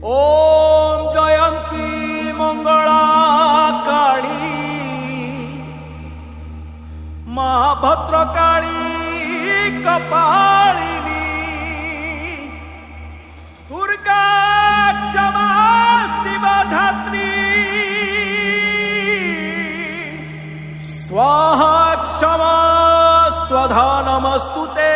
ओम जयंती मंगला काली महाभद्र काली कपालिनी दुर्गा क्षमा शिवा धात्री स्वाहा क्षमा स्वधा नमस्तुते।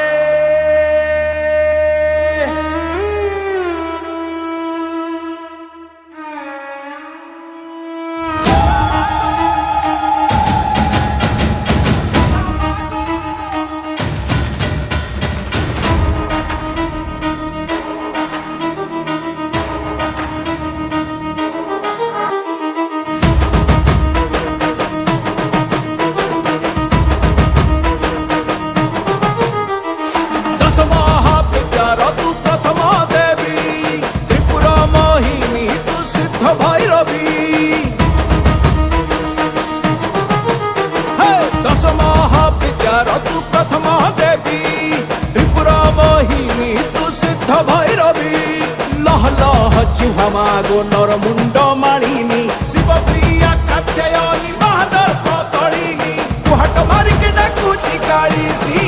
मागो नर मुंड मालिनी शिव प्रिया कात्यायनी महादर पतलिनी कुहाट मारिके डाकुची काळीसी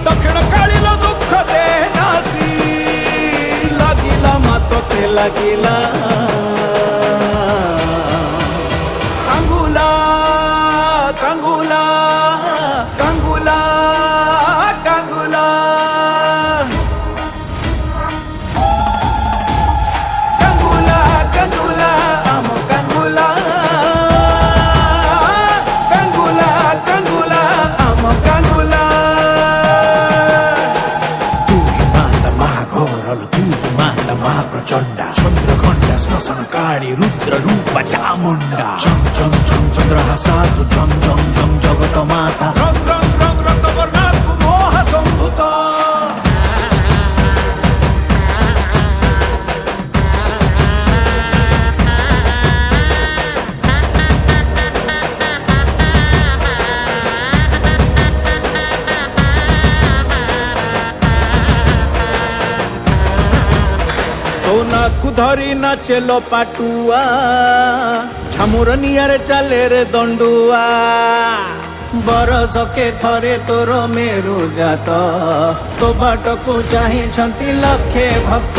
दक्षिण काळीलो दुःख दे नासी लागिला मातोते लागिला कांगुला कांगुला कांगुला कांगुला प्रचंडा चंद्रखंडा श्मशान काळी रुद्र रूप चामुंडा झं झं झं चंद्रहा साधु झं झं झं जगत माता रंग रंग रंग रक्तवर्णा तू मोह संभूत। नाकु धरी नाचेलो पाटुआ झामुर नियारे चाले रे दंडुआ बरस के थरे तोर मेरु जात तो बाट को चाही छंती लक्षे भक्त।